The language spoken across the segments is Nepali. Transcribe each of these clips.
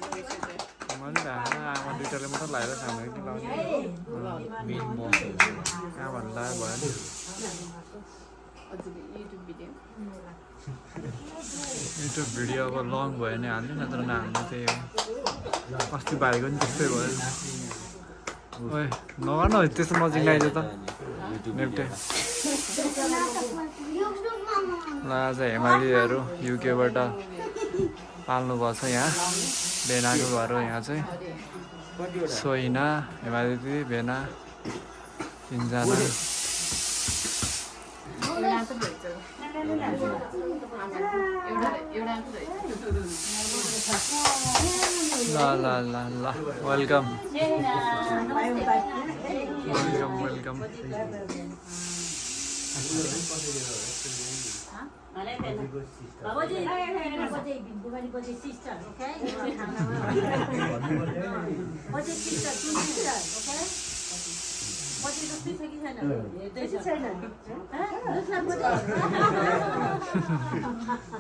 मैले आमा दुइटाले मात्रै लगाएर खानु कि लाउने मेन बस कहाँ भन्दा भयो नि युट्युब भिडियो अब लङ भयो भने हाल्ने नत्र नहाल्ने त्यही हो अस्ति भाइको नि त्यस्तै भयो ओए नगर्नु त्यस्तो नजिक आइज त नेप्टे ल आज हेमालीहरू युकेबाट पाल्नु भएको छ यहाँ भेनाको घर हो यहाँ चाहिँ सोहिना हेमाली दिदी भेना तिनजना ल ल ल ल वेलकम वेलकम वेलकम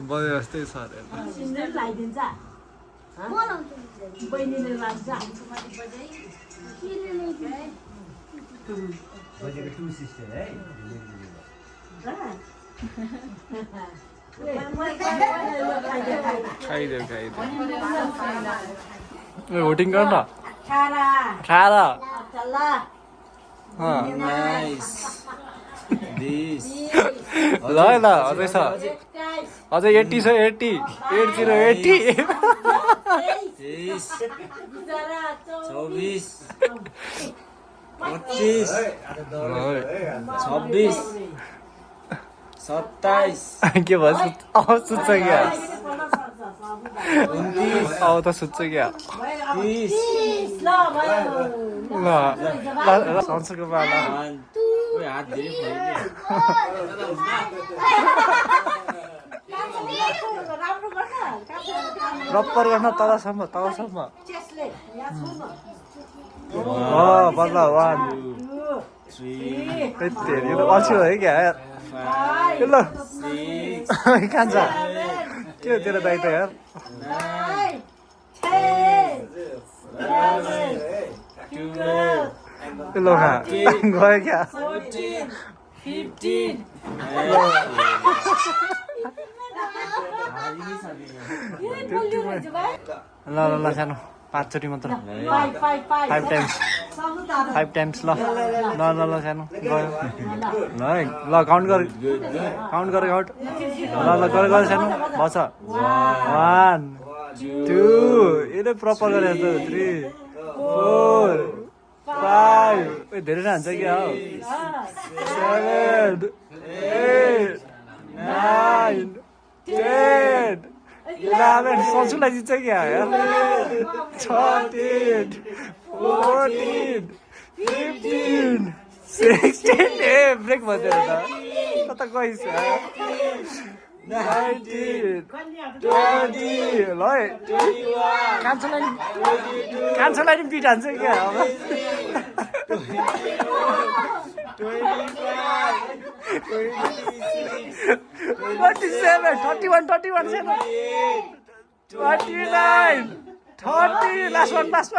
बजे जस्तै छ अरे खाइदेऊ खाइदेऊ भोटिङ गर न 18 ल ल अझै छ अझै 80 छ 80 80 24 25 26 27 के भयो सुत्छ क्या 29 अब त सुत्छ क्या 30 ल सन्चको बाला हात धेरै प्रपर गर्न तलसम्म बल्ल 1 2 3 यो त अल्छी भयो क्या ल कहाँ छ के हो तेरो दाइ त यार ल गयो क्या 15 ल ल ल सानो 5 चोटि मात्र 5 टाइम्स ल ल ल ल सानो गयो ल है ल काउन्ट गर ल ल गर सानो बस 1 2 यसले प्रपर गरेर 3 4 5 धेरै नै हान्छ क्या हौ 7 8 9 10 11 सन्चुलाई जित्छ क्या 13 14 15 16 ए ब्रेक भइदिएर त कता गइस 19 20 ल है कान्छोलाई नि पिट हान्छ क्या अब 31 29 30 last one 31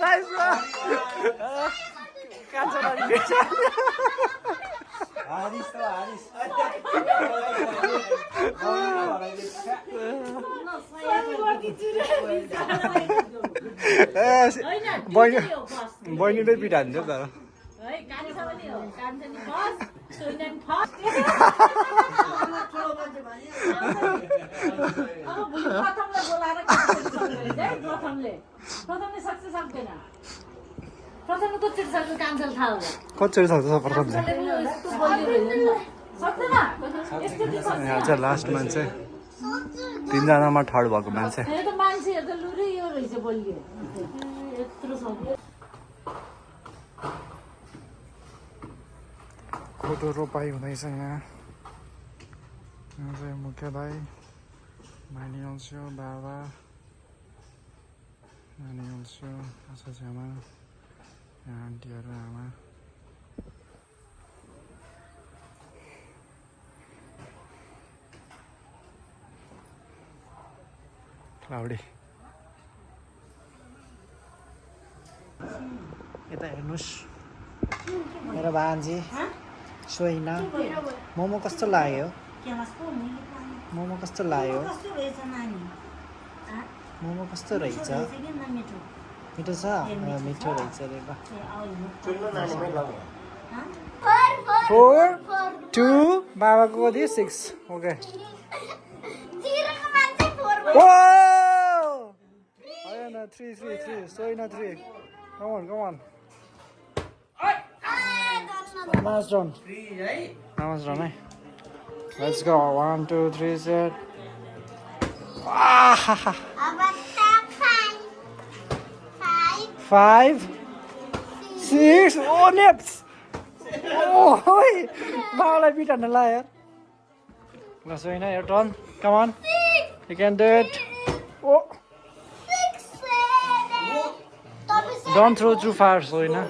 nice one कान्छोलाई पिट हारिस बहिनीले पिट हान्छ तर कचोरी सक्छ प्रथम यहाँ चाहिँ लास्ट मान्छे 3 जनामा थर्ड भएको मान्छे कोदो रोपाई हुँदैछ यहाँ चाहिँ मुख्य दाई नानी आउँछु बाबा नानी आउँछु आशा छेमा यहाँ आन्टीहरू आमा क्लाउडी यता हेर्नुहोस् मेरो भान्जी सोइना मोमो कस्तो लाग्यो मोमो कस्तो लाग्यो मोमो कस्तो रहेछ मिठो छ मिठो रहेछ अरे ल 4 2 बाबाको कति 6 ओके होइन 3 3 3 सोइना 3 come on Last round. Last round, eh? Let's go. 1, 2, 3, set. Ah! 5, 6. Oh, nips! Oh, oi! Now beat on the liar. Let's win your turn. Come on. You can do it. Oh! 6, 7. Don't throw too far, Soina.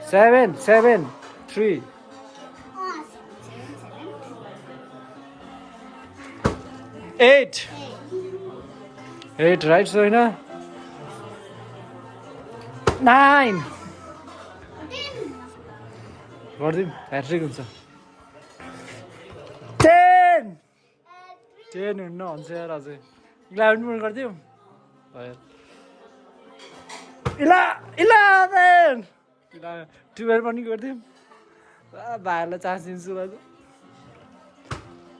7, 7, 3. 8. 8, right, Soina? 9. गरिदिउँ ह्याट्रिक हुन्छ 10. 10 हुन्न हुन्छ यार अझै 11 पनि गरिदिउँ 11 12 पनि गरिदिउँ भाइहरूलाई चान्स दिन्छु ल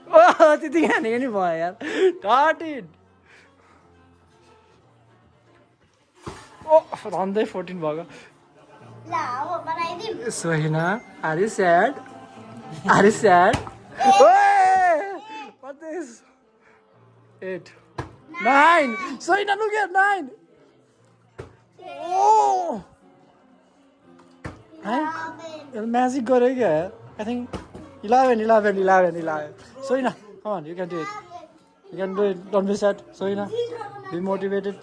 ओ त्यति खानेको नि भयो यार 13 ओ झन्डै 14 भएको Sohina, are you sad? Are you sad? What is 8 9 Sohina, look at 9 Oh Magic गर्यो क्या I think 11 Sohina, come on, you can do it. You can do it. Don't be sad, Sohina. Be motivated.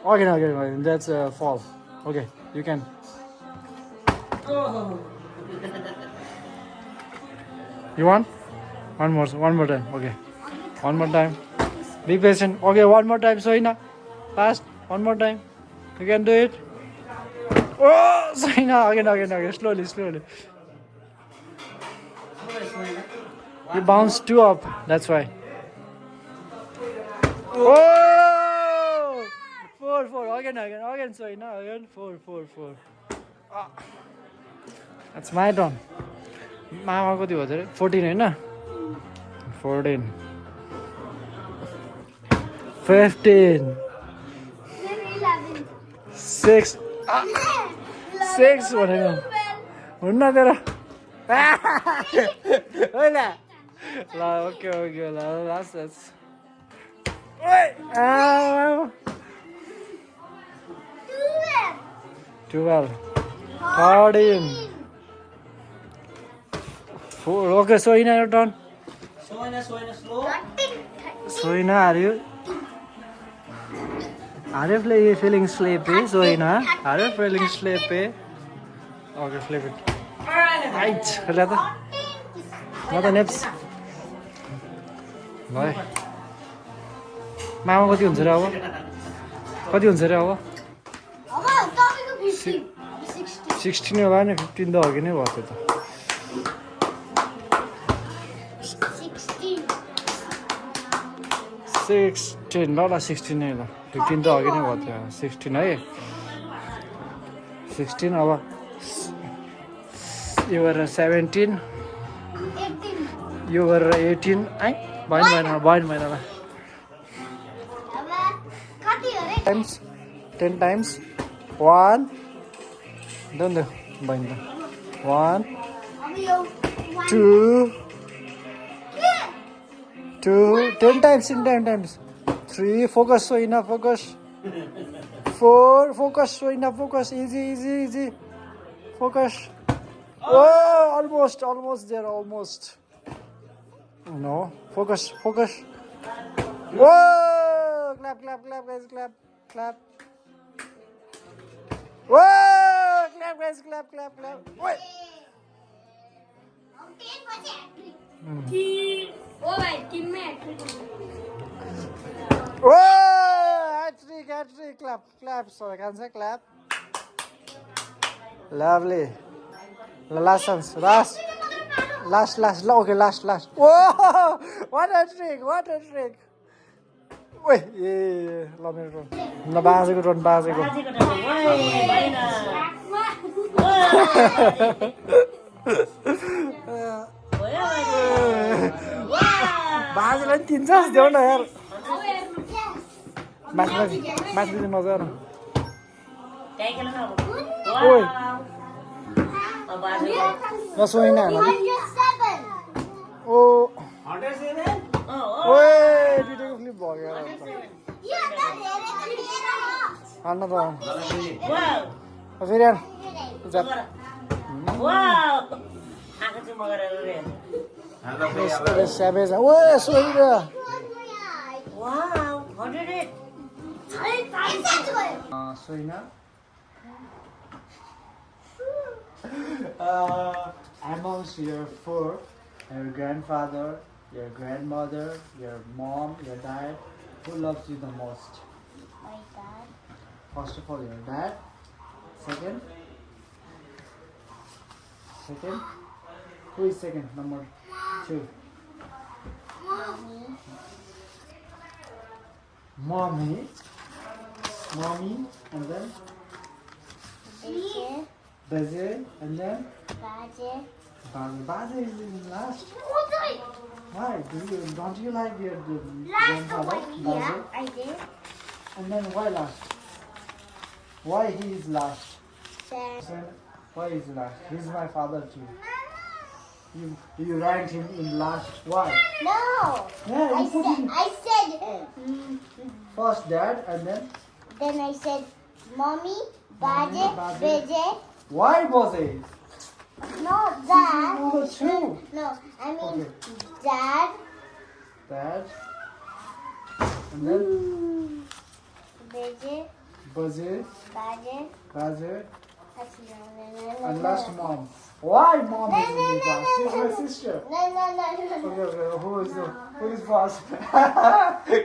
Okay. That's a fall. Okay, you can. You want? One more time. Okay. One more time. Be patient. Okay, one more time, Sohina. Fast. One more time. You can do it. Oh, Sohina. Again. Slowly. You bounced 2 up. That's why. Oh! 4. Again, Sohina. Again. 4. Ah. That's my turn. Mama कति भयो अरे 14 हैन 14 15 6 6 भनेको हुन्न तेरो होइन ल ओके ल last 12 13 4 okay Sohina your turn Sohina are you feeling sleepy Sohina are you feeling sleepy okay flip it right खेला त म त नेप्स भाइ मामा कति हुन्छ र अब कति हुन्छ र अब 16 होला नि 15 त अघि नै भयो त 16 ल 16 नै ल 15 त अघि नै भयो थियो 16 है 16 अब यो गरेर 17 यो गरेर 18 है भएन ल times 10 times 1 don't do भएन 1 2 10 times 3 focus Sohina focus 4 focus Sohina focus easy focus oh almost there almost no focus whoa clap guys clap whoa clap guys clap wait ओ भाई टीम में Oh, hat-trick, clap, clap. So I can say clap. Lovely. Last chance, last. Okay, last. Whoa! What a trick! Wait, yeah. Let me run. No, bazeको run. बाजेलाई 3 चान्स देऊ न यार माथि दिन मजा आउनु ओइ नसोइन हैन ओ ओए भिडियो क्लिप भयो हान्न त फेरि यार Savage. Oh, Sohina. Wow, 100. Sohina. Amongst your four, your grandfather, your grandmother, your mom, your dad, who loves you the most? My dad. First of all, your dad. Second. Who is second? Number 2. Mommy, and then Baje, and then Baje is in last. Why? Don't you like your grandfather? Yeah, I did. And then why last? Why he is last? Then Why is last? He's my father too. You ranked him in last. Why? no. Yeah, you put him I said. first dad and then Then I said, Mommy, Baje, Baje. Beje. why was it? No, Dad. Number 2. No, I mean Okay. Dad, Dad. And then Beje, Baje, Baje. and last mom. Why mom is in the class? She's my sister. No. Okay. Who is boss?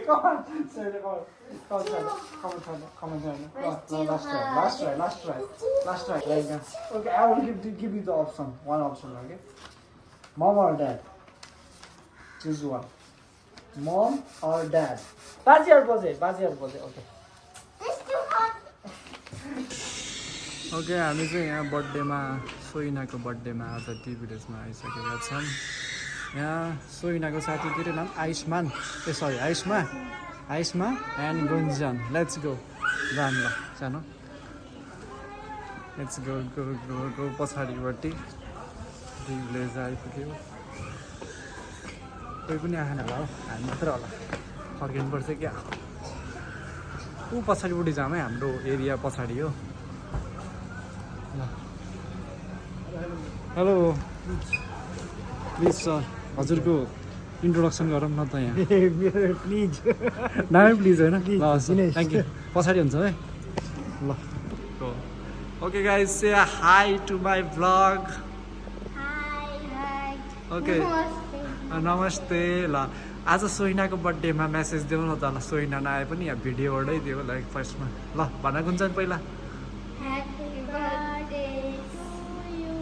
Come on. Say it. Come on. Last try. Like that. Okay, I will give you the option. One option, okay? Mom or dad? Choose one. Mom or dad? Baje or Baje? Okay. This too hot. Okay हामी चाहिँ यहाँ बर्थडेमा सोइनाको बर्थडेमा आज टी भिलेजमा आइसकेका छौँ यहाँ सोइनाको साथी के अरे नाम Ayushman आयुष्मा and Gunjan let's go जाम ल सानो लेट्स गो पछाडिपट्टि टी भिलेज आइपुग्यो कोही पनि आएन होला हौ हामी मात्र होला फर्किनुपर्छ क्या ऊ पछाडिपट्टि जाम है हाम्रो एरिया पछाडि हो हेलो प्लिज सर हजुरको इन्ट्रोडक्सन गरौँ न त यहाँ प्लिज नामै प्लिज होइन ल थ्याङ्क यू पछाडि हुन्छ है ल okay guys say hi to my vlog Hi. Okay नमस्ते ल आज सोइनाको बर्थडेमा मेसेज देऊ न त ल सोइना नआए पनि यहाँ भिडियोबाटै दियो लाइक फर्स्टमा ल भन गुन्जन पहिला Happy birthday to you.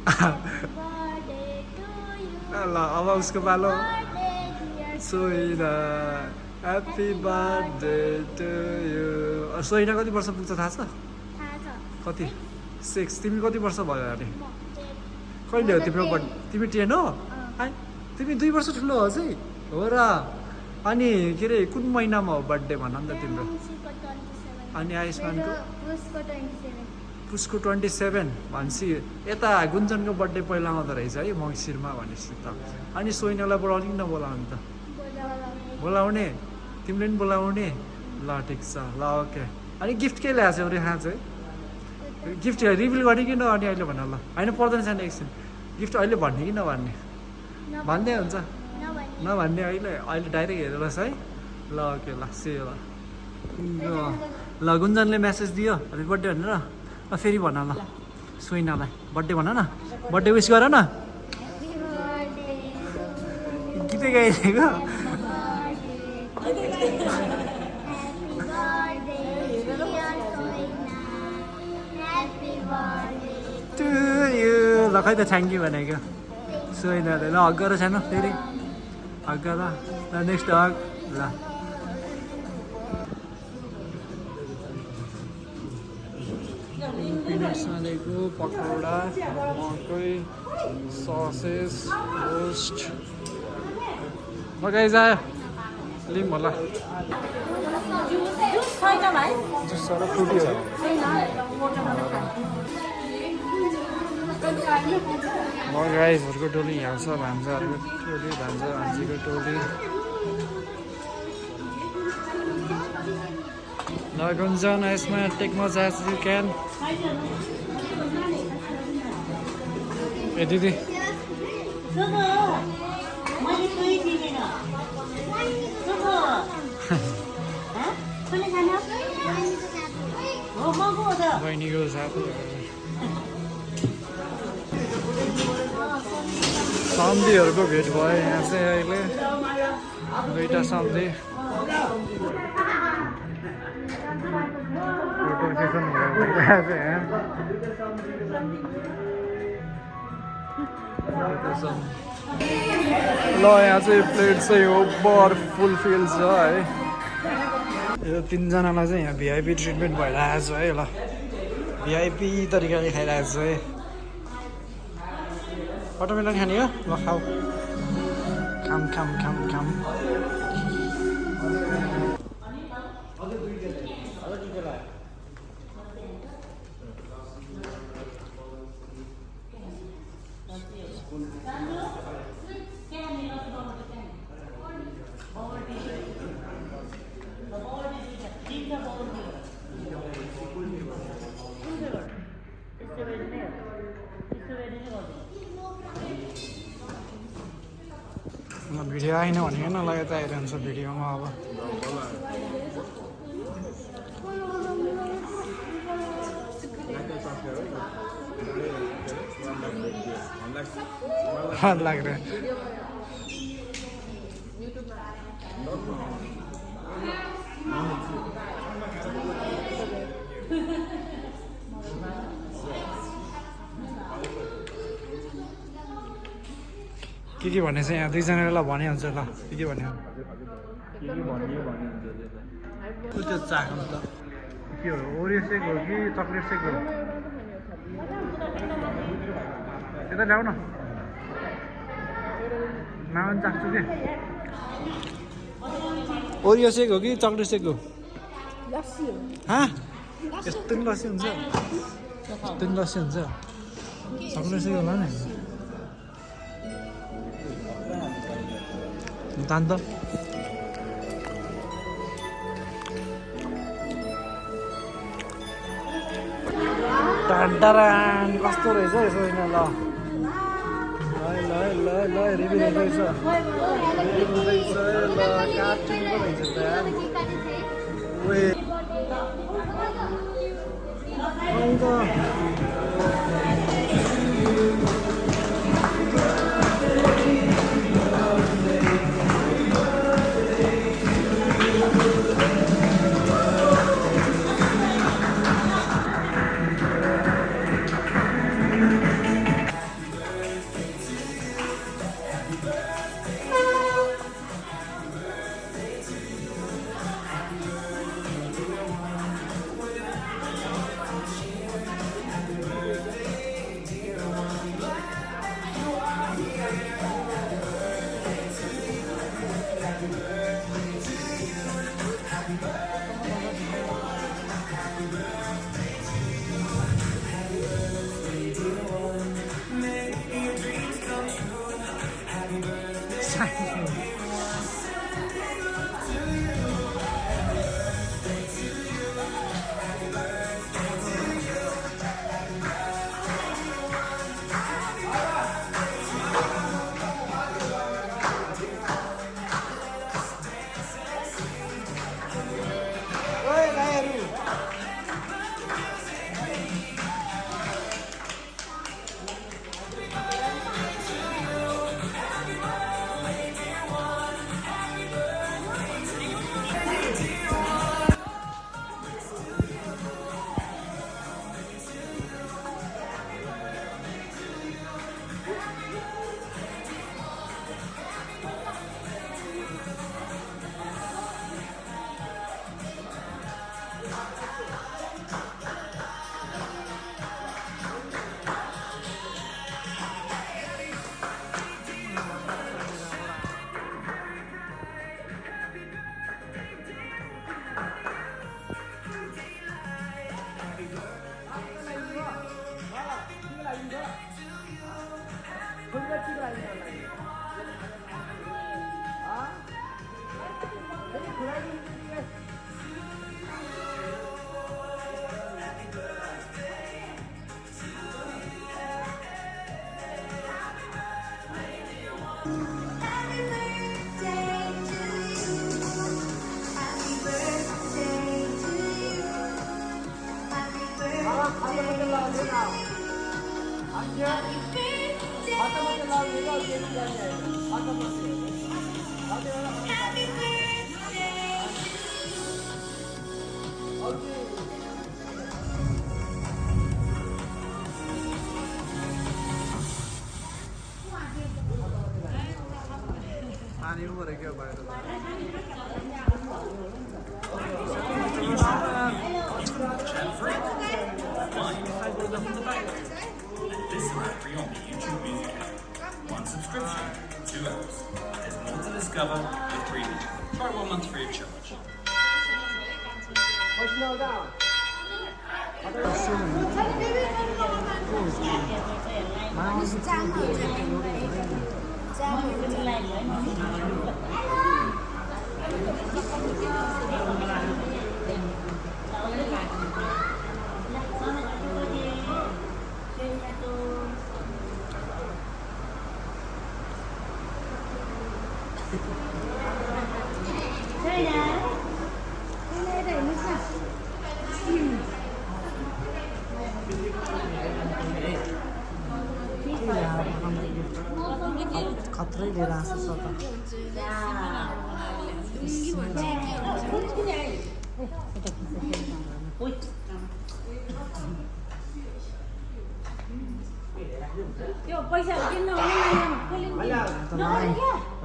Happy birthday to you. ल अब उसको पालो Birthday dear. Soina happy birthday to you Soina कति वर्ष पुग्छ थाहा छ थाहा छ। कति 6 तिमी कति वर्ष भयो अरे कहिले हो तिम्रो बर्थडे तिमी 10 हो तिमी 2 वर्ष ठुलो हो चाहिँ हो र अनि के अरे कुन महिनामा हो बर्थडे भन नि त तिम्रो अनि आयुष्मानको पुसको 27 भनेपछि यता गुन्जनको बर्थडे पहिला आउँदो रहेछ है मङ्सिरमा भनेपछि त अनि सोइनालाई बोलाउने कि नबोलाउने त बोलाउने तिमीले पनि बोलाउने ल ठिक छ ल ओके अनि गिफ्ट के ल्याएको छौ रे खाँ चाहिँ गिफ्ट रिभिल गर्ने कि नगर्ने अहिले भन ल होइन पर्दैन छैन एकछिन गिफ्ट अहिले भन्ने कि नभन्ने भन्दै हुन्छ नभन्ने अहिले डाइरेक्ट हेर्नुहोस् है ल ओके ल से ल गुन्जनले मेसेज दियो ह्याप्पी बर्थडे भनेर ल फेरि भन ल सोइनालाई बर्थडे भन न बर्थडे विस गर न गीतै गाइदिएको ल खै त थ्याङ्क यू भनेको सोइनले ल हग गर सानो फेरि हग गर ल नेक्स्ट हग ल पिनट्स हालेको पकौडा मकै ससेस रोस्ट ल गाइज आयो लिउँ होला जुस छैन भाइ जुस र फ्रुटी हो म गाइजहरूको टोली यहाँ छ भान्जाहरूको टोली भान्जा भान्जीको टोली ल गुन्जन यसमा take much as you can ए दिदी मैले सोही दिँदैन बहिनीको साथी सम्धीहरूको भेट भयो यहाँ चाहिँ अहिले दुईवटा सम्धी फोटो सेसन भइरहेको ल यहाँ चाहिँ प्लेट चाहिँ हो बर फुलफिल छ है यो तिनजनालाई चाहिँ यहाँ भिआइपी ट्रिटमेन्ट भइरहेको छ है ल भिआइपी तरिकाले खाइरहेको छ है वाटरमेलन खाने हो ल खाऊ खाम खाम खाम खाम भिडियो आएन भनेको न लगायत आइरहन्छ भिडियोमा अब लाग्यो के भन्ने चाहिँ यहाँ दुईजनालाई भनिहाल्छ ल के भन्यो त्यो चाख्नु त के हो ओरियो सेक हो कि चक्लेट सेक हो यता ल्याउ न मामा चाख्छु कि ओरियो सेक हो कि चक्लेट सेक हो यस्तो नि लस्सी हुन्छ यस्तो नि लस्सी हुन्छ चक्लेट सेक होला नि तान त टाढारान कस्तो रहेछ यसो होइन ल ल ल ल रिभिल हुँदैछ ल कार्टुन पो रहेछ त पानी पऱ्यो क्या बाहिर This free on the YouTube Music app. One subscription, 2 apps. There's more to discover with 3D. Try 1 month free of charge. खत्रै लिएर आएको छ त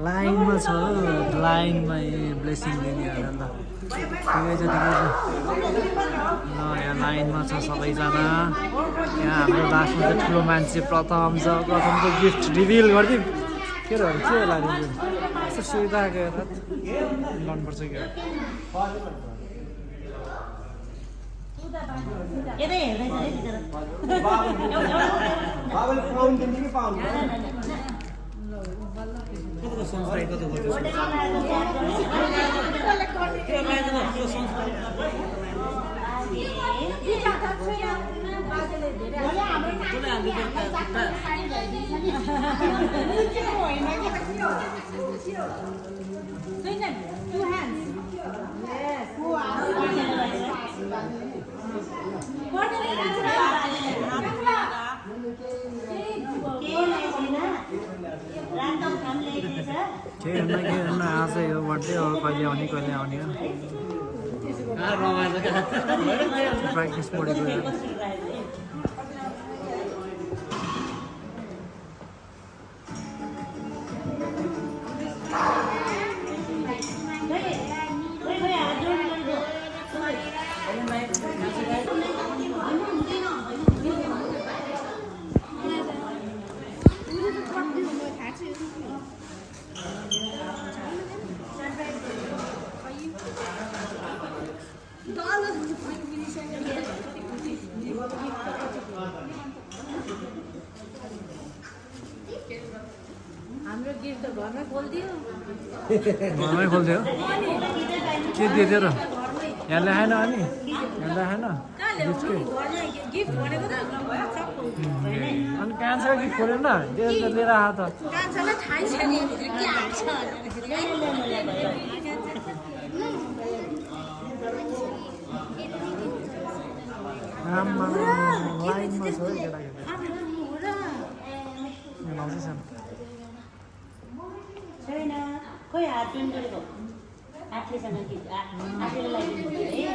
लाइनमा छ लाइनमा ब्लेसिङ दिने ल ठिकै छ ल यहाँ लाइनमा छ सबैजना यहाँ हाम्रो लास्टमा चाहिँ ठुलो मान्छे प्रथम छ प्रथमको गिफ्ट रिभिल गरिदिउँ के होला रिभिल यस्तो सुविधा गएर गर्नुपर्छ क्या के हेर्न आजै हो बर्थडे हो कहिले आउने हो प्र्याक्टिस पढेको हाम्रो गिफ्ट त घरमै खोलिदियो के दियो र यहाँ ल्याएन अनि यहाँ ल्याएन गिफ्ट भनेको त अनि कहाँ छ कि खोलेन लिएर आएको त कान्छालाई थाहै छैन के हाल्छ लाइनमा छ छैन खोइ हात जोइन गरेको आफूलेसँग कि आफूले लगाइदिनु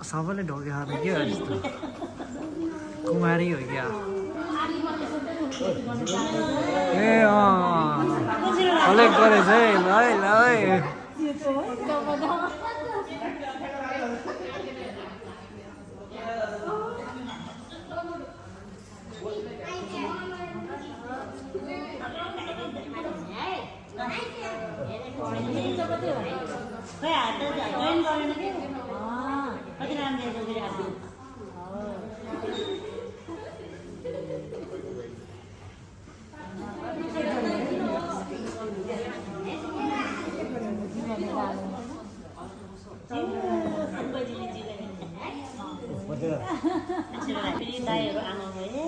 सबैले ढोके हात के जस्तो कुमारी हो क्या ए कलेक्ट गरेछ है ल खोइ हात जोइन गरेन कि कति राम्रो फेरि आफ्नो फेरि दाईहरू आमा भए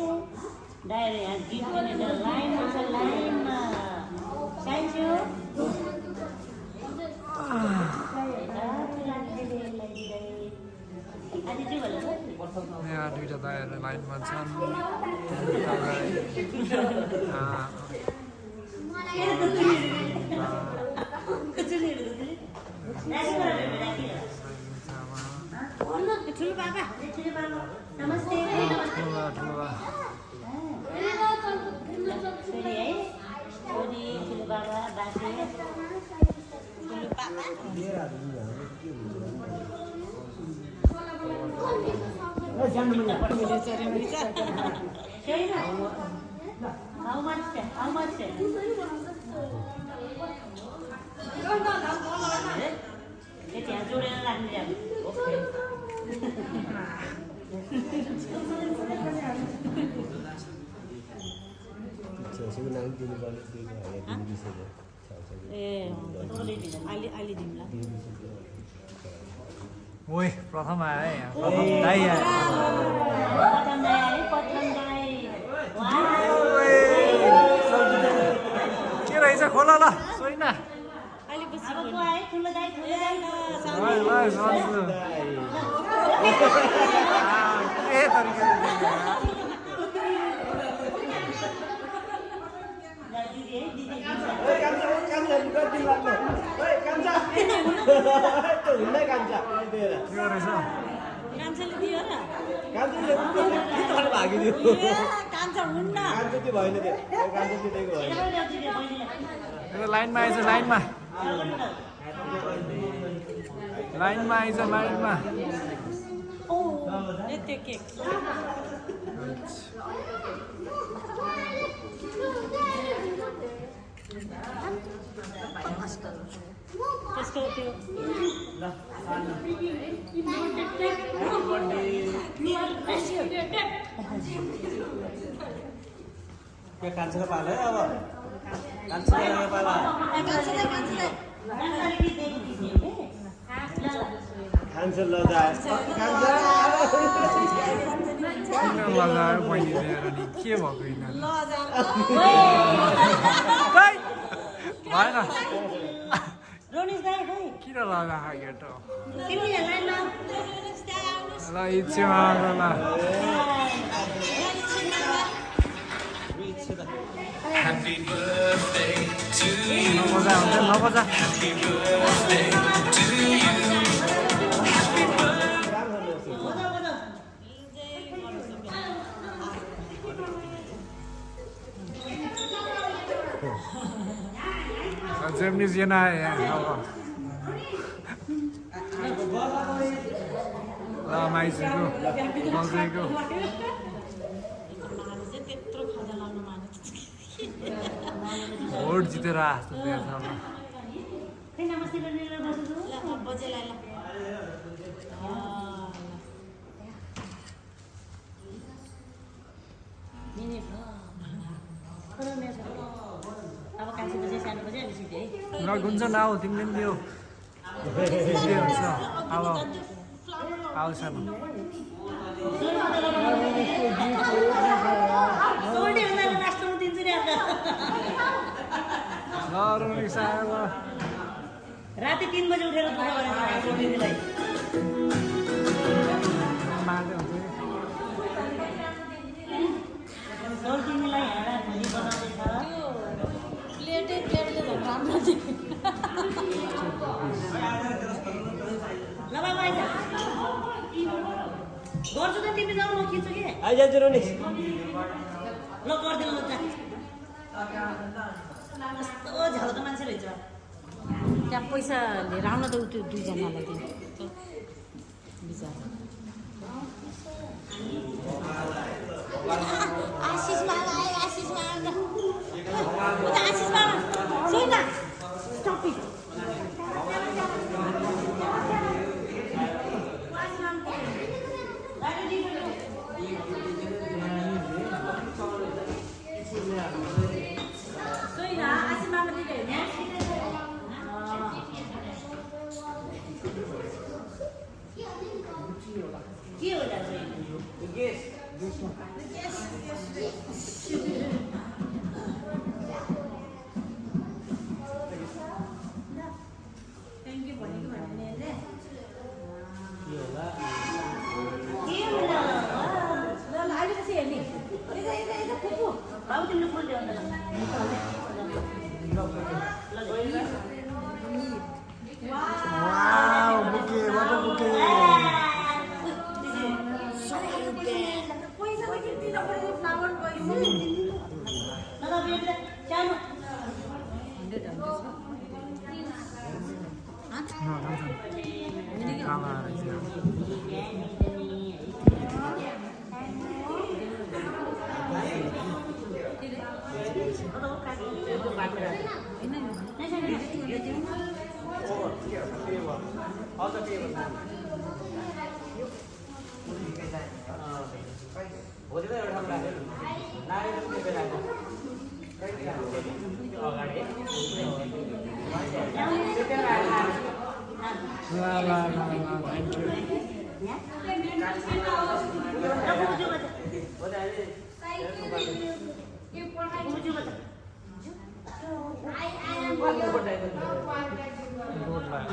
दाईहरू यहाँ गिफ्ट पनि लाइनमा छ लाइनमा थ्याङ्क यू यहाँ दुईटा दाइहरू लाइनमा छन् ठुलो बाबा नमस्ते छोरी है छोरी ठुलो बाबा बाजे ठुलो बाबा How much? How much? त्यहाँ जोडेर लाग्ने ओइ प्रथम आयो है यहाँ प्रथम दाइ आयो के रहेछ खोला ल सोइना लाइनमा आइज लाइनमा लाइनमा आइज लाइनमा त्यसको त्यो कान्छाको पालो है अब कान्छाको पालो लगायो मैले लिएर नि के भएको यिनीहरू भएन किन लगाएको केटो ल इच्छा ल Happy birthday to you. नबजा हुन्छ नबजा Happy birthday to you. Japanese yan na La maisigo, maisigo. Vote जितेर आएको त्यहाँ ठाउँमा गुन्छ नआऊ तिमीले पनि दियो हुन्छ अब आउँछ राति 3 बजे उठेर गर्छु त तिमी जाऊ म खिच्छु कि आइजान्छु नि ल गर्दिनु ल कस्तो झ्याउ त मान्छे रहेछ त्यहाँ पैसा लिएर आउन त त्यो दुईजनालाई दिनु आशिष मामा आयो आशिष मामा आशिष मामा सोइना स्टप इट सोइना आशिष मामा दिदै हैन के होला बहिनी थ्याङ्क यू भनेको भन्ने के होला के होला ल अहिले पछि हेर्ने यता फुपू बाबु तिमीले फुल ल्याउनु Wow, bouquet, what a bouquet. पैसा त किन दिनु पर्यो फ्लावर पैसा सानो भोलि त एउटा ठाउँ राख्यो नानीले पनि त्यो राख्यो अगाडि La la la la, thank you. Good luck.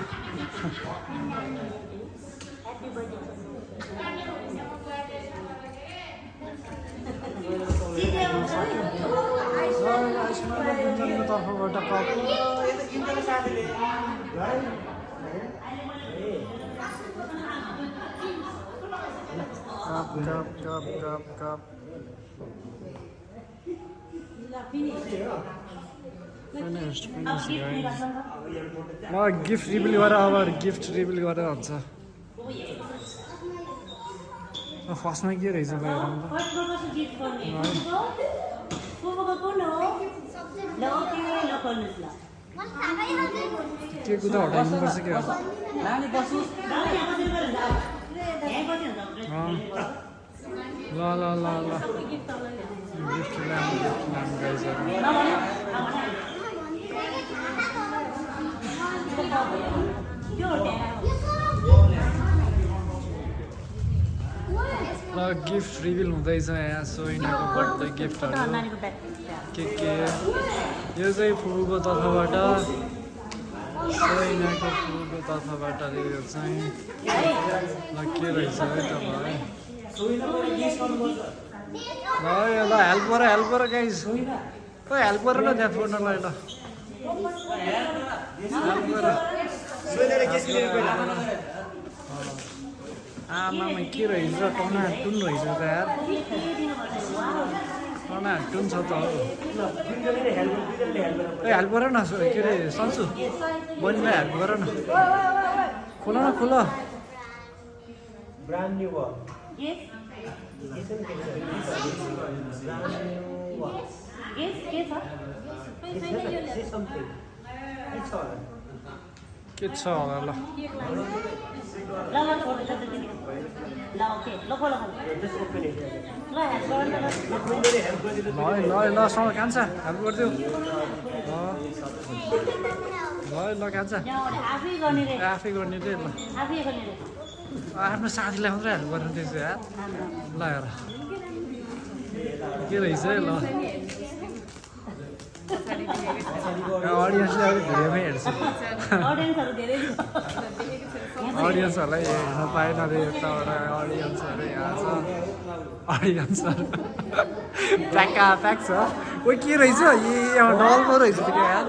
तर्फबाट cup cup cup cup cup Finished, guys. ल गिफ्ट रिभिल गरेर अब गिफ्ट रिभिल गरेर हुन्छ फर्स्टमा के रहेछ बाहिर के कुदा हटाइनुपर्छ क्या नानी बस्नु ल ल ल ल गिफ्ट ल्याउनु गाइजहरू ल गिफ्ट रिभिल हुँदैछ यहाँ सोइनाको बर्थडे गिफ्टहरू के यो चाहिँ फुपूको तर्फबाट सोइनाको फुपूको तर्फबाट यो चाहिँ ल के रहेछ है तपाईँ ल यो ल हेल्प गर गाइज खोइ हेल्प गर न त्यहाँ फोर्नलाई ल हेल्प गर आमामा के रहेछ टनाटुन रहेछ त यार टनाटुन छ त हो ए हेल्प गर न के अरे सन्चु बहिनीलाई हेल्प गर न खोल न खोल ब्रान्ड न्यू हो के छ होला ल ल सँग कान्छ हेल्प गरिदियो ल कान्छ आफै गर्ने रे ल आफ्नो साथीलाई मात्रै हेल्प गर्नु त्यसो यार ल हेर के रहेछ है ल अडियन्सले अलिक धेरैमै हेर्छ अडियन्सहरूलाई हेर्न पाएन अरे यताबाट अडियन्सहरू यहाँ छ अडियन्सहरू प्याका प्याक छ ओ के रहेछ ए डल्लो रहेछ त्यो यार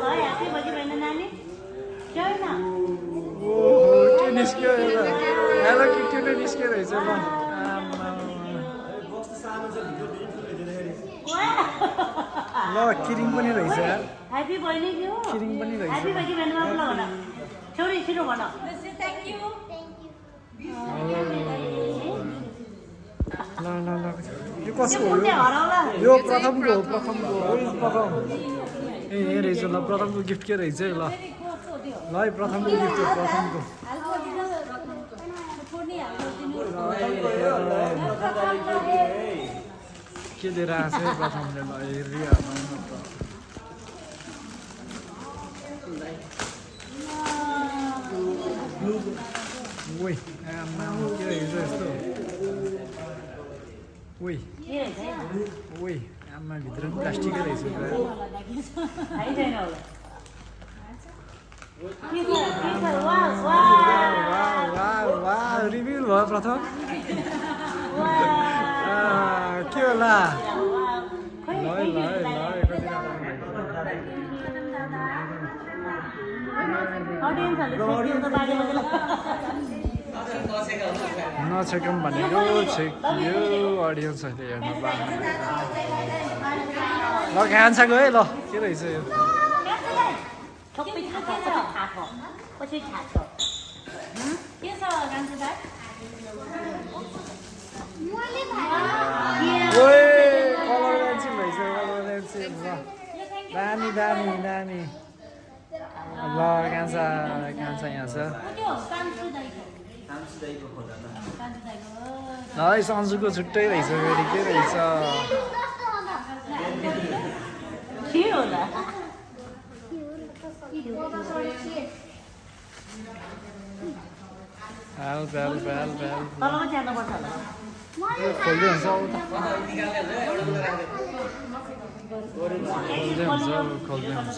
ओहो के निस्क्यो हेलो के नै निस्क्यो रहेछ ल ल किरिङ पनि रहेछ यार ह्यापी बहिनी के हो किरिङ पनि रहेछ ह्यापी बहिनी भन्नु ल भन छोरी छिटो भन थ्याङ्क यू ल ल ल यो कसको हो यो प्रथमको हो प्रथम ए रहेछ ल प्रथमको गिफ्ट के रहेछ ल ल है प्रथमको गिफ्ट हो प्रथमको के दिएर आएको छ प्रथमले ल हेरिहाल्नु न त ओइ आमा के रहेछ यस्तो ओइ के रहेछ ओइ आमा भित्र पनि प्लास्टिकै रहेछ थाहै छैन होला के छ वाह वाह रिभ्यू भयो प्रथम के होला नछेकौँ भनेको छेकियो अडियन्सहरूले हेर्नु पाएन ल खान्छ गयो है ल के रहेछ यो सबै पछि थाहा छ के छ गान्छु दाइ ओए कलर पेन्सिल रहेछ कलर पेन्सिल ल दामी दामी दामी ल कान्छ यहाँ छ त्यो कान्छु दाइको ल है सन्जुको छुट्टै रहेछ फेरि के रहेछ के होला हाल ब्याल ब्याल ब्याल तलमा जानुपर्छ होला खोल्दै हुन्छ खोल्दै हुन्छ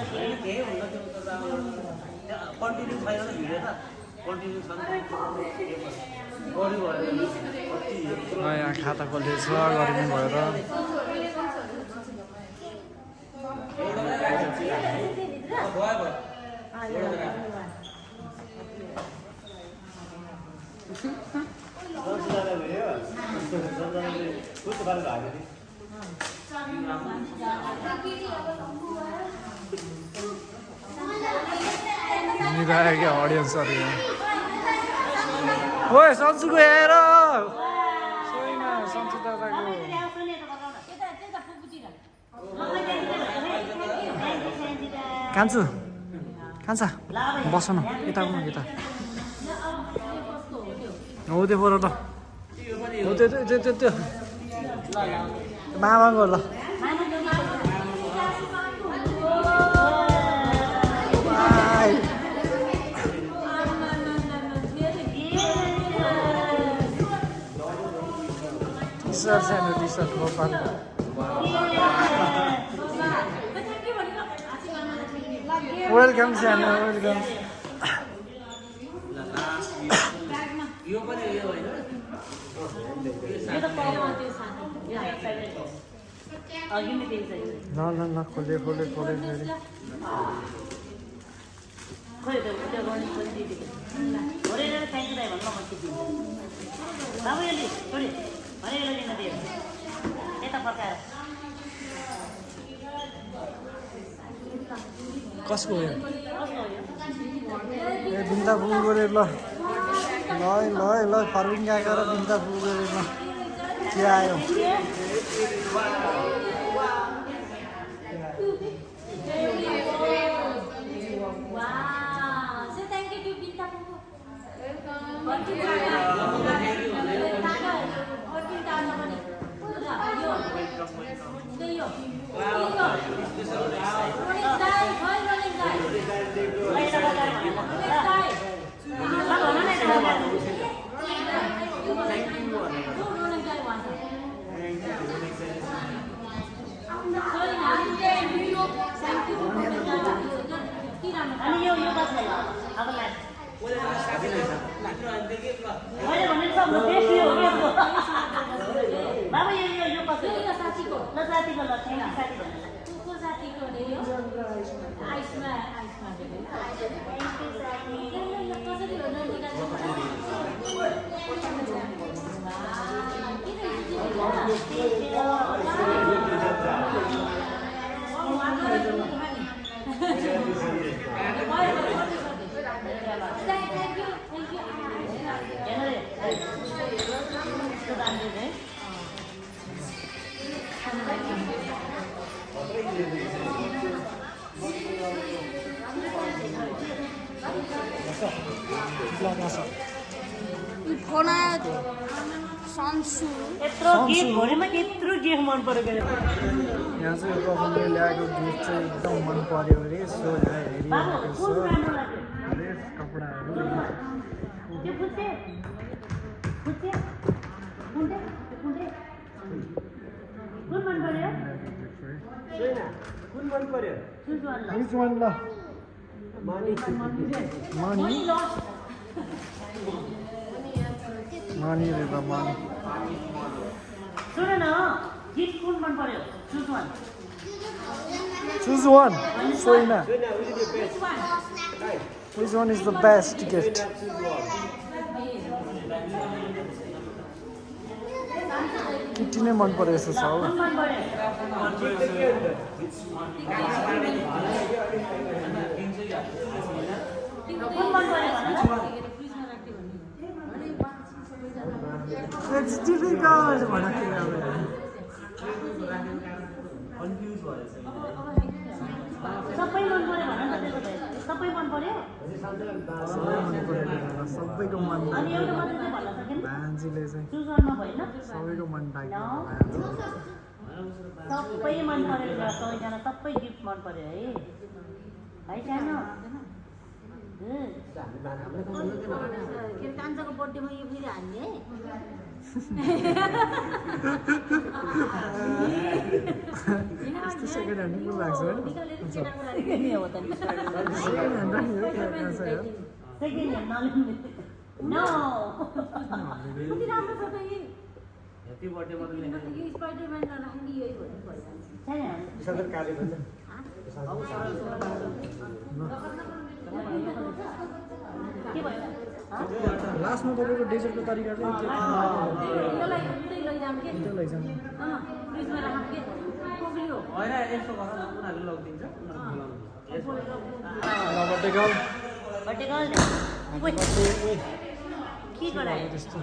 कन्टिन्यू छैन भिडियो त कन्टिन्यू छ यहाँ खाता खोलेछ गरिदिनु भयो र निधाएका अडियन्सहरू ओए सन्चुको हेर सोइमा सन्चु दादाको कान्छु कान्छ बस न यता आउनु यता हो त्यो पर ल हो त्यो मामाको ल टी-सर्ट सानो टी-सर्ट नेपाली वेलकम सानो वेलकम यो पनि यो होइन अघि नै दिन्छ ल खोले फेरि खोइ त्यो गर्ने पनि दिदिएको भरेर चाहिन्छ दाइ भन्नु म के दिन्छु बाबु यसले छोडी भनेर दिन दिए यता फर्काएर कसको हो ए बिन्दा फुल गरेर ल फर्किङ गएको र बिन्दा फुल गरेर ल के आयो अनि यो बस्छ अब लाइ मैले भने सब बेस्ट यो हो बाबा यो बस्छ ल साथीको ल छैन साथी भन्नु को साथीको ले यो आइसमा कसरी हो यत्रो गिफ्ट भरिमा यत्रो गिफ्ट मन परेको यहाँ चाहिँ यो कफनले ल्याएको गिफ्ट चाहिँ एकदम मन पर्यो अरे सो हेरिरहेको छ फ्रेस कपडाहरू त्यो Choose one. Which one ल Money रे त money सुन न गीत कुन मन पर्यो choose one Choose one Soina Which one is the best gift किटी नै मन पर्यो जस्तो छ हो कुन मन पर्यो कुन मन पर्यो भन It's difficult सबै मन पर्यो भन न त्यसो भए सबै मन पर्यो सबैको मन अनि एउटा मात्रै चाहिँ भन्न सकेन भान्जीले चाहिँ चुज वानमा भएन सबैको मन लाग्यो सबै मन पर्यो र सबैजना सबै गिफ्ट मन पर्यो है सानो कान्छाको बर्थडेमा यो फेरि हाल्ने है यस्तो सेकेन्ड ह्यान्ड कुन लाग्छ है नि हो त नि सेकेन्ड ह्यान्ड राख्ने हो क्या कान्छ यार सेकेन्ड ह्यान्ड नलिने नो कति राम्रो छ त यी ह्यापी बर्थडे मात्र यो स्पाइडरम्यान नराख्ने यही भन्नु पर्छ छैन सदर काले भन्छ के भयो लास्टमा तपाईँको डेजर्टको तरिका चाहिँ के यसलाई उतै लैजाम के त्यो लैजानु फ्रिजमा राख के कोक्लियो होइन यस्तो गर्छ उनीहरूले लगिदिन्छ बर्थडे गर्ल बर्थडे गर्ल के गरायो त्यस्तो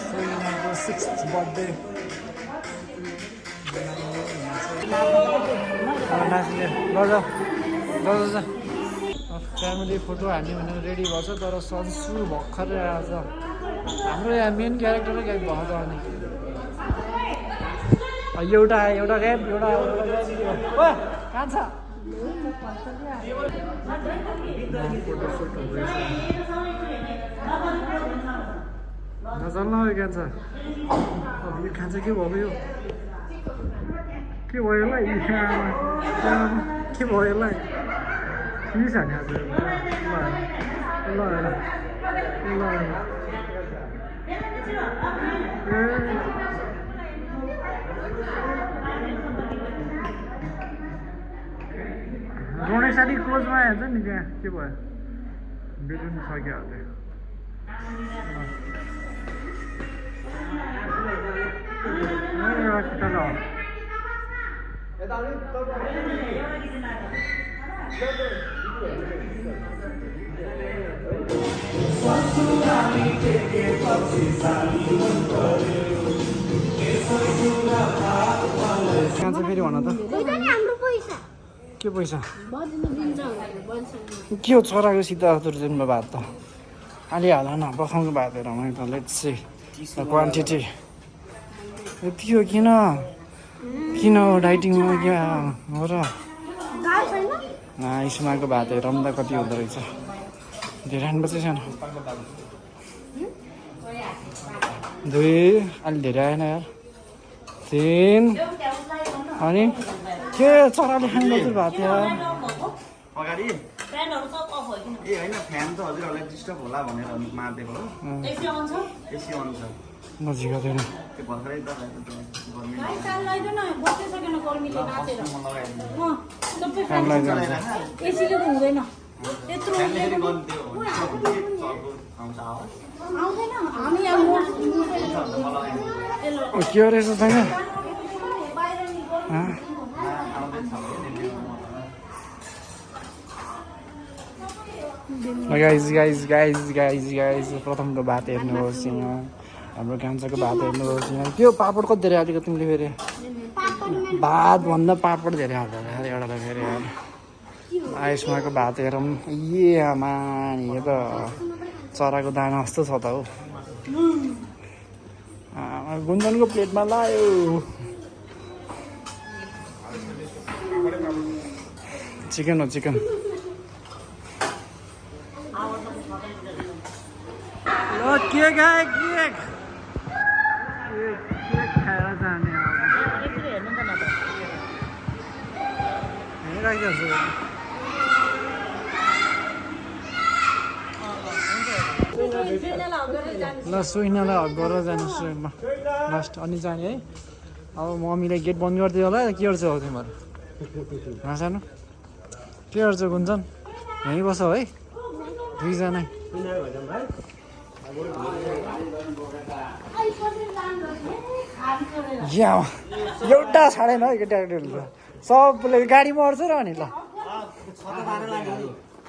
Soinaको 6th birthday फ्यामिली फोटो हाल्ने भनेर रेडी भएछ तर सन्सु भर्खरै आएछ हाम्रो यहाँ मेन क्यारेक्टरै गायब भएको छ अनि एउटा गायब एउटा कान्छ फोटोसुट हुँदैछ नचल्न हो कान्छ अब यो खान्छ के भएको यो के भयो यसलाई के भयो यसलाई फिस हाने आज ल रोडे साथी क्लोजमा आइहाल्छ नि त्यहाँ के भयो बेलुन सक्यो एउटा खुट्टा ल कान्छ फेरि भन त के पैसा के हो छोराको सिधा दुर्जुनमा भात त अलि हाल न बखाउनु भात हेर मैले त लेट्स सी क्वान्टिटी यति हो किन डाइटिङमा क्या हो र स्माको भात हेरौँ त कति हुँदो रहेछ धेरै बजे छैन 2 अलि धेरै आएन यार 3 अनि के चराले खानु भात यार अगाडि फ्यानहरु सब अफ भयो किन ए होइन फ्यान त हजुरहरूलाई डिस्टर्ब होला भनेर मार्दिएको हो एसी अन छ एसी अन छ नजिक आउँदैन त्यो भर्खरै तपाईँको गर्मी भाइ काल लैजाऊ न बस्नै सकेन गर्मीले नाचेर सबै फ्यान लगाइदिनु एसीले त हुँदैन त्यत्रो फ्यानले फेरि गरिदियो भने चल्को आउँछ आवाज आउँदैन हामी अब के हो रहेछ छैन गाइज प्रथमको भात हेर्नुहोस् यहाँ हाम्रो कान्छाको भात हेर्नुहोस् यहाँ त्यो पापड कति धेरै हालेको तिमीले फेरि भातभन्दा पापड धेरै हाल्छ एउटालाई फेरि आयुष्माको भात हेरौँ ए आमा यो त चराको दाना जस्तो छ त हौ गुन्जनको प्लेटमा लायो चिकन हो चिकन केक आयो केक खाएर राखिहाल्छु ल सुइनालाई हक गरेर जानुहोस् ल लास्ट अनि जाने है अब मम्मीले गेट बन्द गरिदियो होला के गर्छ हौ तिमीहरू सानो के गर्छ गुन्जन यहीँ बस है दुईजना एउटा छाडेन है केटाकेटीहरू सबले गाडीमा अड्छ र अनि ल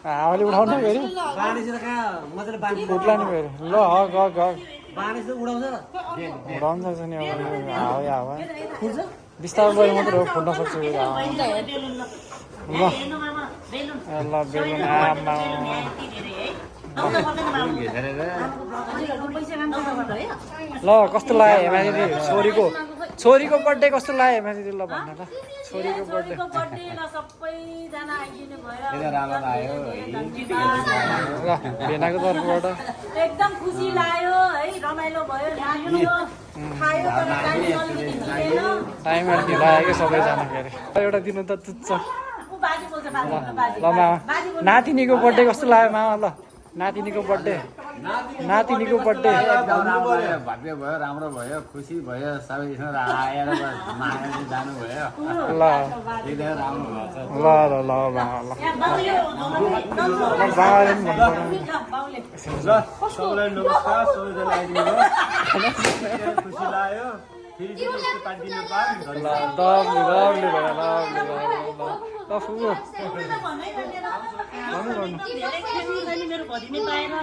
हावाले उठाउनु फेरि उठ्ला नि फेरि ल हक हक हक उडाउनु सक्छ नि अब हावा बिस्तारो गएर मात्रै हो फुट्न सक्छ फेरि ल ल बेलुन आमा ल कस्तो लाग्यो हेमा दिदी छोरीको बर्थडे कस्तो लाग्यो हेमा दिदी ल भन्न त छोरीको बर्थडे ल भेनाको तर्फबाट एकदम खुसी लाग्यो है रमाइलो भयो टाइमहरू ढिलायो कि सबैजना फेरि एउटा दिनु त चुच्च ल मामा नातिनीको बर्थडे कस्तो लाग्यो मामा ल नातिनीको बर्थडे भव्य भयो राम्रो भयो खुसी भयो सबैसँग आएर जानुभयो ल राम्रो भएको छ ल ल ल मामा ल बाबाले पनि सबैलाई नमस्कार सबैजना आइदिनुभयो खुसी लाग्यो फेरि यस्तो काटिदिनु पाएँ ल लभली लभली भयो लभली ल फुगो मेरो भदिनी पाएर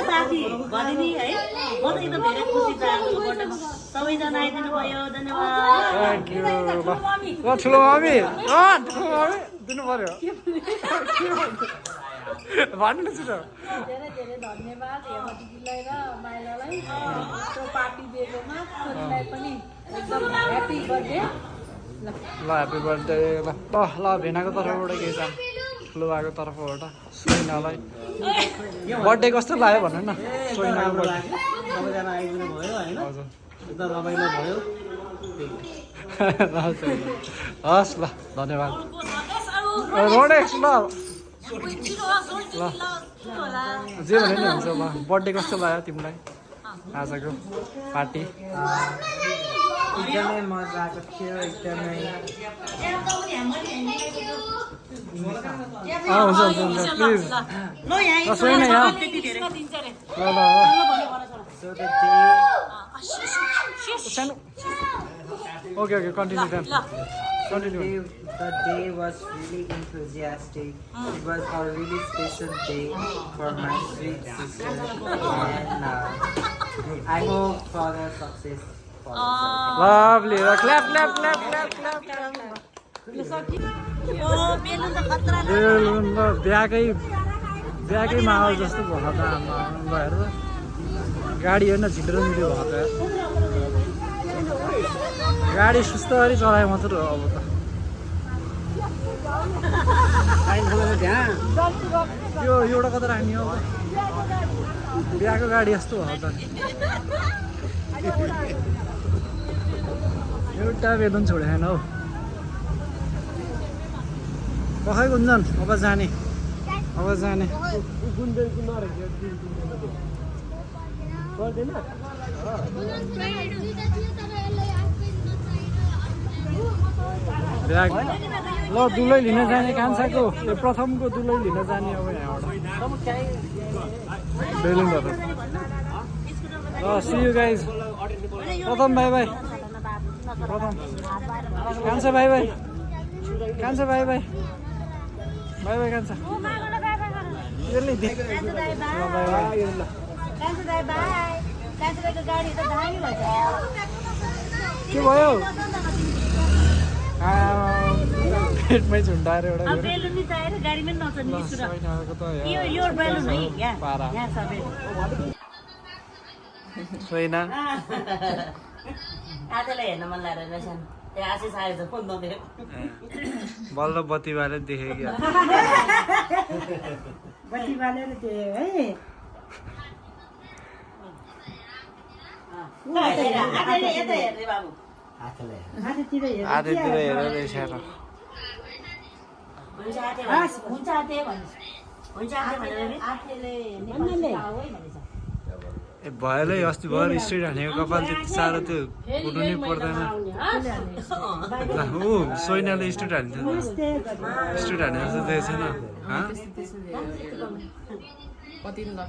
साथी भदिनी है म त एकदम धेरै खुसी छ सबैजना आइदिनु भयो धन्यवाद थ्याङ्क यू ल ठुलो मम्मी दिनु पर्यो भन्नु छिटो धेरै धेरै धन्यवाद हेमा दिदीलाई र माइलालाई त्यो पार्टी दिएकोमा छोरीलाई पनि एकदम ह्याप्पी बर्थडे ल ह्याप्पी बर्थडे ल ल भेनाको तर्फबाट केही छ ठुलो भएको तर्फबाट सोइनालाई बर्थडे कस्तो लाग्यो भन्नु न सोइनाको बर्थडे सबैजना आइदिनु भयो होइन हजुर एकदम रमाइलो भयो हस् ल धन्यवाद रोडेक्स ल ल जे भने नि हुन्छ ल बर्थडे कस्तो लाग्यो तिमीलाई आजको पार्टी एकदमै मजा आएको थियो एकदमै हुन्छ हुन्छ हुन्छ प्लिज ल सोइन यहाँ ल ल So the day सानो okay okay continue then continue the day was really enthusiastic. It was a really special day for my sweet sister, and I hope for the success. For lovely clap clap clap clap clap balloon त खतरा बेलुन ल बिहाकै माहौल जस्तो भयो त आमा ल हेर गाडी होइन झिल्रो मिल्यो भयो त गाडी सुस्तरी चलायो मात्र हो अब त यो एउटा कता राख्ने हो बिहाको गाडी जस्तो भयो त एउटा बेलुन छोडेन हौ पखाइ गुन्जन अब जाने ब्याग ल दुलै लिन जाने कान्छाको यो प्रथमको दुलै लिन जाने अब यहाँबाट बेलुनहरू ल सी यु गाइज प्रथम बाई बाई प्रथम कान्छा बाई बाई कान्छा बाई बाई बाई बाई कान्छा यसले के भयो पेटमै झुन्डाएर एउटा बेलुन नि चाहिएर गाडीमै नचल्ने यो बेलुन है यहाँ छ बेलुन सोइना आजलाई हेर्न मन लागेर रहेछन् त्यहाँ आशिष आएछ फोन नदेखेको बल्ल बत्ती बालेर देखेँ क्या बत्ती बालेर त्यो है यता हेर्ने बाबु आधैतिर हेरेर रहेछ हुन्छ आते हुन्छ आते भन्नु हुन्छ आते भनेर आफूले नेपाली आऊ है भनेछ ए भएलै अस्ति भएर स्ट्रेट हानेको कपाल त्यति साह्रो त्यो कुट्नु नै पर्दैन ऊ सोइनाले स्ट्रेट हान्छ स्ट्रेट हानेर चाहिँ त्यो छैन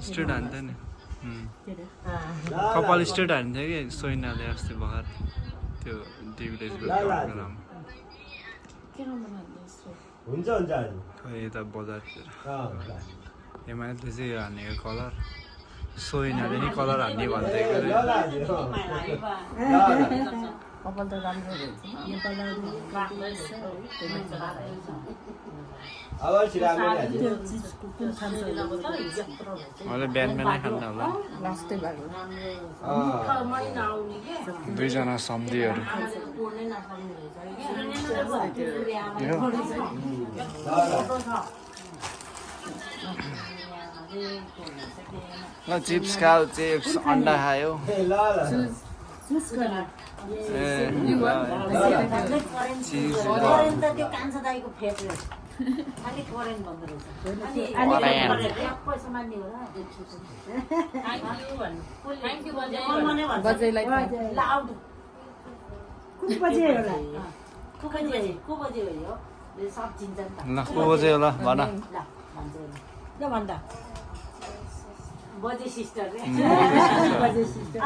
स्ट्रेट हान्थ्यो नि कपाल स्ट्रेट हान्थ्यो कि सोइनाले अस्ति भएर त्यो डिभिलेजको हुन्छ हुन्छ आज यता बजारतिर हुन्छ एमाले चाहिँ हानेको कलर सोइनाले नि कलर हान्ने भन्दै ल ल आज कपाल त राम्रो अब छिराम मैले बिहान बिहानै खान्न होला लास्टै भयो दुईजना सम्धीहरू ल चिप्स खाऊ चिप्स अन्डा खायो ल ल चिज त्यो कान्छा दाइको फेभरेट खालि करेन्ट भन्दो रहेछ पैसा मान्ने हो र बजेलाई ल आउट को बजे हो यो सब चिन्छ नि त ल को बज्यो होला भन ल भन्छ ल भन्दा बजे सिस्टर रे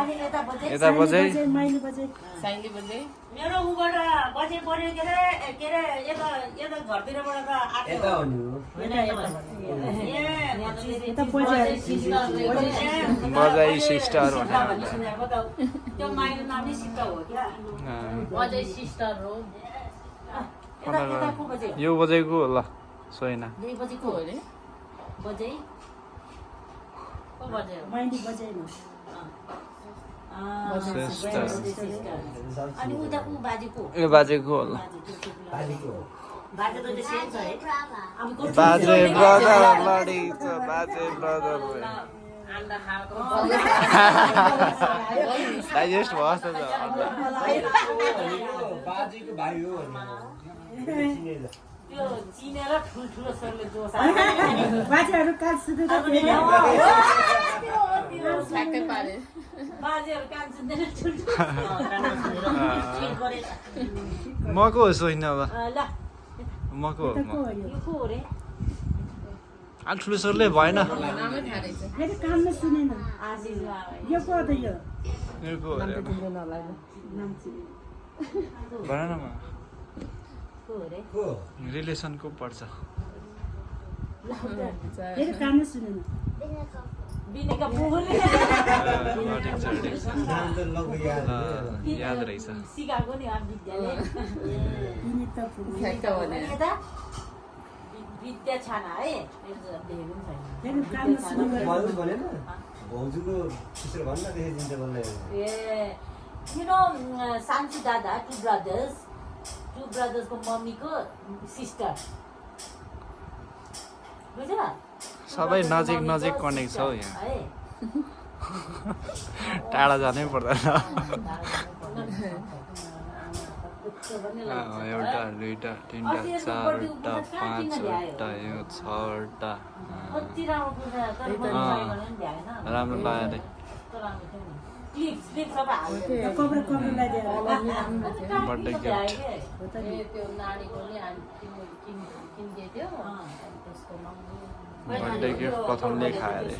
अनि यता बजे साइली बजे मेरो उबाट बजे पर्यो के रे यता घरतिरबाट त यता हो नि बजाई सिस्टर त्यो माइलो नाम नै सिस्टर हो क्या बजे सिस्टर हो यता को बजे यो बजेको होला सोइना यही बजे को हो रे बजे को बजे माइली बजाइनु सिस्टर अनि उता उ बाजेको यो बाजेको होला बालीको बाजे त सेम छ है अब को बाजे ब्रदर लडी छ बाजे ब्रदर आन्डा खाएको डाइजेस्ट भयो जस्तो छ बाजीको भाइ हो चिने त्यो चिनेर ठुल्ठुलो सरले जोस बाजेहरू काल सुधु ठ्याक्कै पारे बाजेहरू कान सुन्दैन ठुल्ठुलो मको हो सोइना अब ल मको हो म यो को हो रे अलि ठुलो सरले भएन नामै थाहा रहेछ मेरो काममा सुनेन आशिष बाबा यो को हो त यो यो को हो अरे अब? भन न म को हो रे को रिलेसनको पर्छ मेरो काममा सुनेन बिनेका पुगुल ठिक छ ठिक छ नाम त लगो याद याद रहेछ सिकाएको नि अब विद्यालय विनिता फुल ठ्याक्क भने अनि यता विद्या छाना है देखेको पनि छैन मेरो काममा सुनेन भन्नु भनेन भाउजूको सिस्टर भन्न देखाइदिन्छ भन्दै ए you know Sanchi Dada two brothers को मम्मीको सिस्टर बुझ्यो सबै नजिक नजिक कनेक्ट छ हौ यहाँ टाढा जानै पर्दैन एउटा दुईटा तिनटा चारवटा पाँचवटा यो छवटा कति राम्रो कुरा तर राम्रो लाग्यो अरे क्लिप सब हाल्यो कब्र कब्रलाई दिएर बर्थडे गिफ्ट त्यो नानीको नि किनिदिए थियो त्यसको बर्थडे गिफ्ट प्रथमले खायो अरे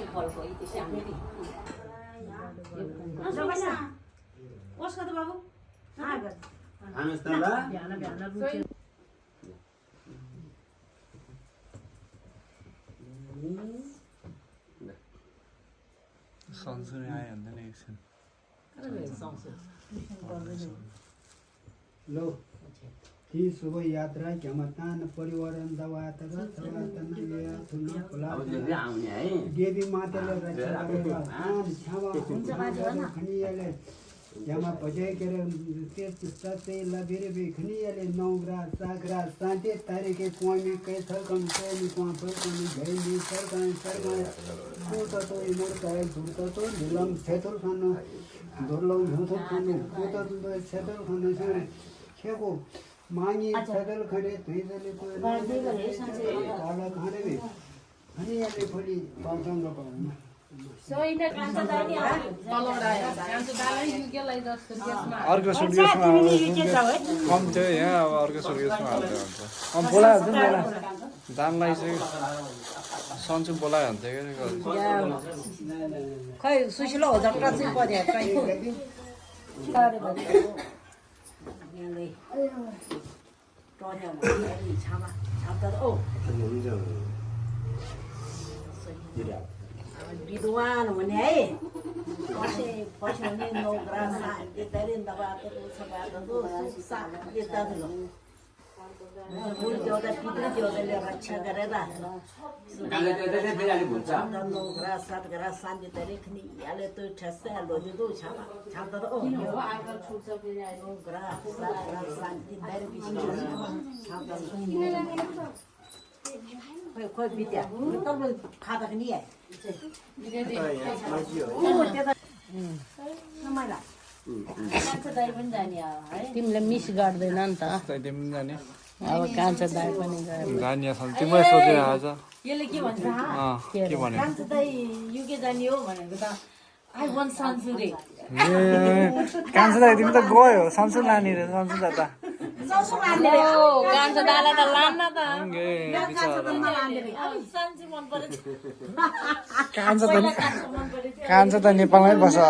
कसको त बाबु खानुहोस् त ल सन्सुनी आयो भन्दैन एकछिन लो ही शुभ यात्रा क्षमतान परिवारन दवातर सवातन लिया थुना खुला देवी माताले रक्षा गरेका छन् क्षमा खनियाले यमा पजय केरे तेज सते लबिरे बे खनियाले नौग्रा सागरा साते तारिके कोमी कैथल कम कोमी कोम पर कोमी भैली सरकान कोता तो इमोर काय दुरता तो निलम छेतल खानो दुर्लभ हुँथो खानु कोता तो छेतल खानु छ खेको मागी छगल खडे धुइजले तो पाला खाने भी अनि याले फली पाउँछन् पाउन अर्को सुटकेसमा कम थियो यहाँ अब अर्को सुटकेसमा हाल्दै हुन्छ बोलाइहाल्छ नि बेला दामलाई चाहिँ सन्चो बोलाइहाल्छ क्या खै सुसिलो हो झट्टा चाहिँ पर्यो विद्वान हुने है पैसा नि नौकरा साथी दबा रक्षा गरेर नौकरा साथ गरेर शान्ति तरिखनी याले तो ठस्से लो दो छापा छापा तो नौकरा साथ गरेर शान्ति तरिख छापा खोइ बित्या तब खाता नि है तिमीले मिस गर्दैन नि त तिमी जाने अब कान्छा दाइ पनि जाने तिमीलाई सोधेर आज यसले के भन्छ के भन्यो कान्छा दाइ युके जाने हो भनेको त आई वान्ट सन्सुरे कान्छा दाइ तिमी त गयो सन्चो लाने रे सन्चो दादा कान्छा दाइलाई त लान्न त कान्छा त नेपालमै बस्छ अब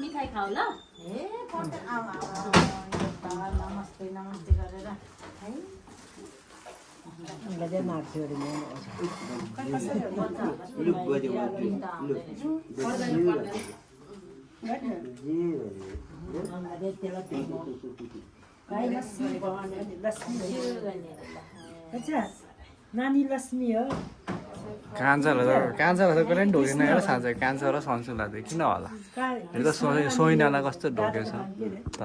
मिठाई खाऊ ल नमस्ते नमस्ते गरेर नानी लक्ष्मी हो कान्छालाई त कहिले पनि ढोकेन हेर साँच्चै कान्छा र सन्चुलाई त किन होला यो त सोइनालाई कस्तो ढोकेछ त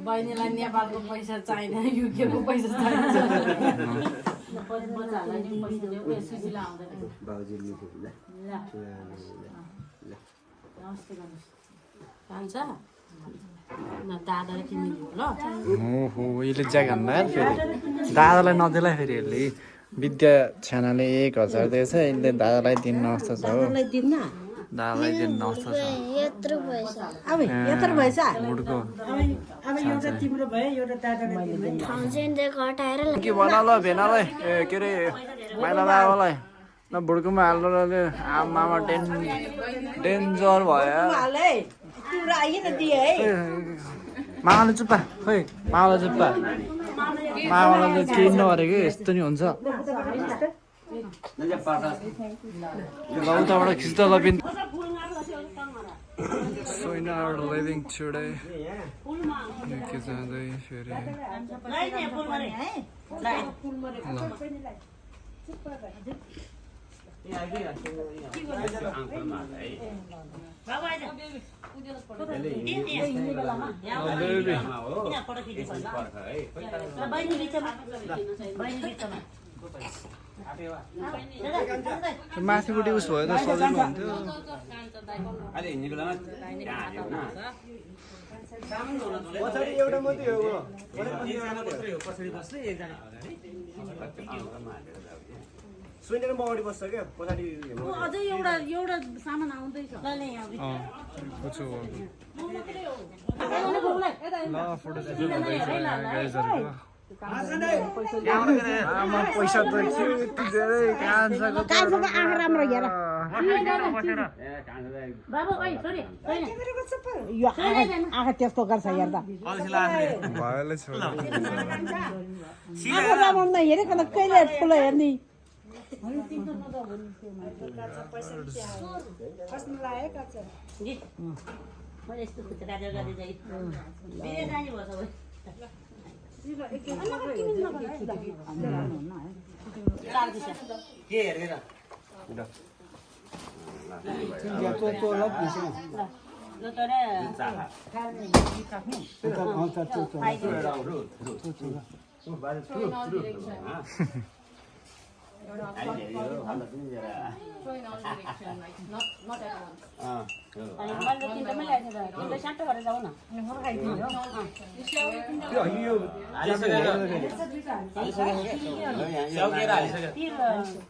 बहिनीलाई नेपालको पैसा चाहिँदैन युकेको पैसा चाहिन्छ दादाले तिमी ल ओहो यसले ज्याक हान्दा फेरि दादालाई नदेला फेरि यसले विद्या छ्यानाले 1000 दिएछ यसले दादालाई दिन्न अवस्था छ हो दादालाई दिन्न अवस्था छ यत्रो पैसा अब यत्रो भएछ मुडको अब एउटा तिम्रो भयो एउटा दादालाई दिनु ठाउँ चाहिँ घटाएर के भन ल भेनालाई के अरे माइला बाबालाई ल बुड्कोमा हाल्नु आमामा डेन्जर भयो तिम्रो आइए त दिए है मामाले चुप्पा खोइ मामालाई चुप्पा मामालाई त केही नगरेको यस्तो नि हुन्छ ल उताबाट खिच्दा लपिन So in our living today, के जाँदै फेरि माथिपट्टि उस भयो त सजिलो हुन्थ्यो पछाडि एउटा मात्रै हो सुनेर म अगाडि बस्छ क्या पछाडि अझै एउटा सामान आउँदैछ ल फोटो गाइजहरुको आमा पैसा त के यति धेरै कान्छाको आँखा राम्रो हेर बाबा ओइ छोरी यो आँखा त्यस्तो गर्छ हेर्दा भएले छोड आँखा राम्रो हेरेको त कहिले ठुलो हेर्ने मैले यस्तो खुट्टा गर्दै जाइ बिरे जाने भयो सबै के हेरेर ल तरे अनि मैले तिनटामै ल्याएको थिएँ त तिनटा साट्टै गरेर जाऊ न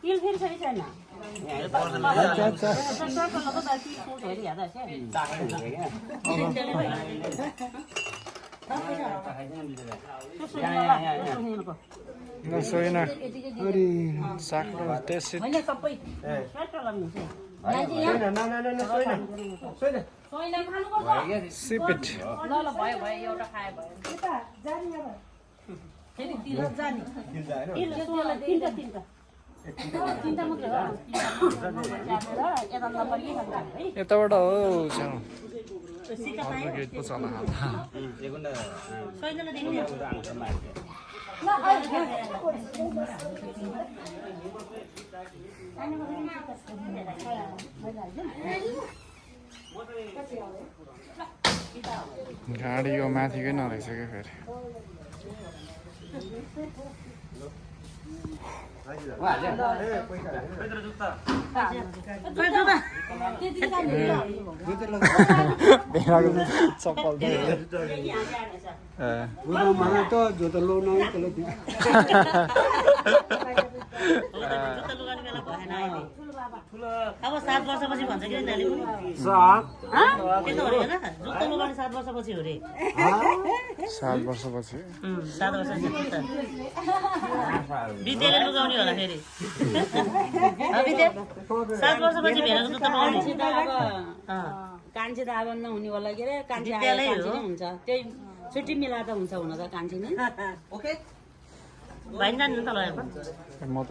तिल फेरि छैन छैन सोइन अरे साग टेस्ट सिप इट ल भयो एउटा खाए भयो यताबाट हो सानो गेट पो चला गाडी यो माथिकै नरहेछ क्या फेरि चप्पल मलाई त जोतो लो नै त्यसले अब 7 वर्षपछि भन्छ कि नानी पनि त्यस्तो हो रे जुत्ता लगाउने 7 वर्षपछि हो रे 7 वर्षपछि 7 वर्षपछि विद्यालय लगाउने होला फेरि 7 वर्षपछि भेडाको जुत्ता लगाउने कान्छे त अब नहुने होला के अरे कान्छे हुन्छ त्यही छुट्टी मिलाएर हुन्छ हुन त कान्छे नै ओके भाइ जानु त लगाएको म त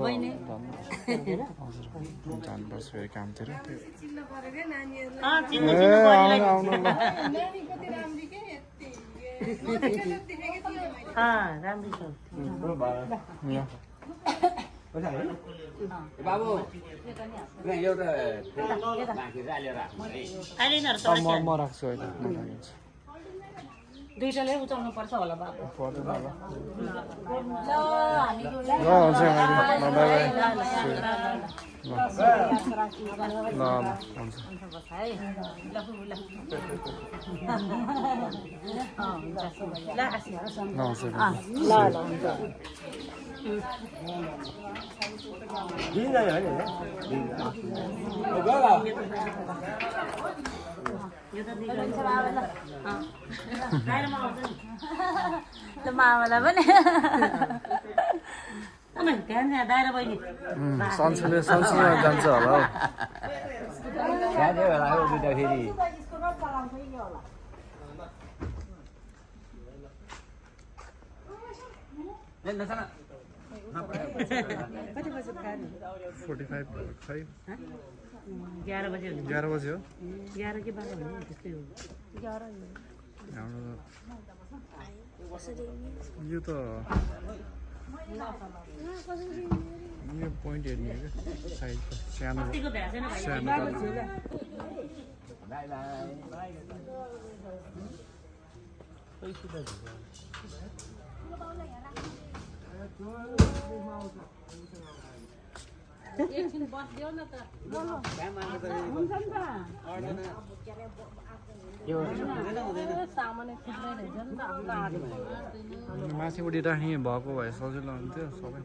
जानुपर्छ फेरि कामतिर राम्रो छ बाबु एउटा अहिले म राख्छु अहिले म राखिदिन्छु दुईटाले उचाउनु पर्छ होला बाबु पर्दैन होला ल हामी हुन्छ बाई ल हुन्छ मामालाई पनि दाइरा बहिनी सन्चुले जान्छ होला हौ फेरि कति बजे खाने 45 खै 11 बजे 11 बजे हो 11 कि 12 हो त्यस्तै हो 11 यो त यो पोइन्ट हेर्ने हो क्या साइडको सानो एकछिन बस्दियो न त हुन्छ नि त सामान्य माथिपट्टि राख्ने भएको भए सजिलो हुन्थ्यो सबै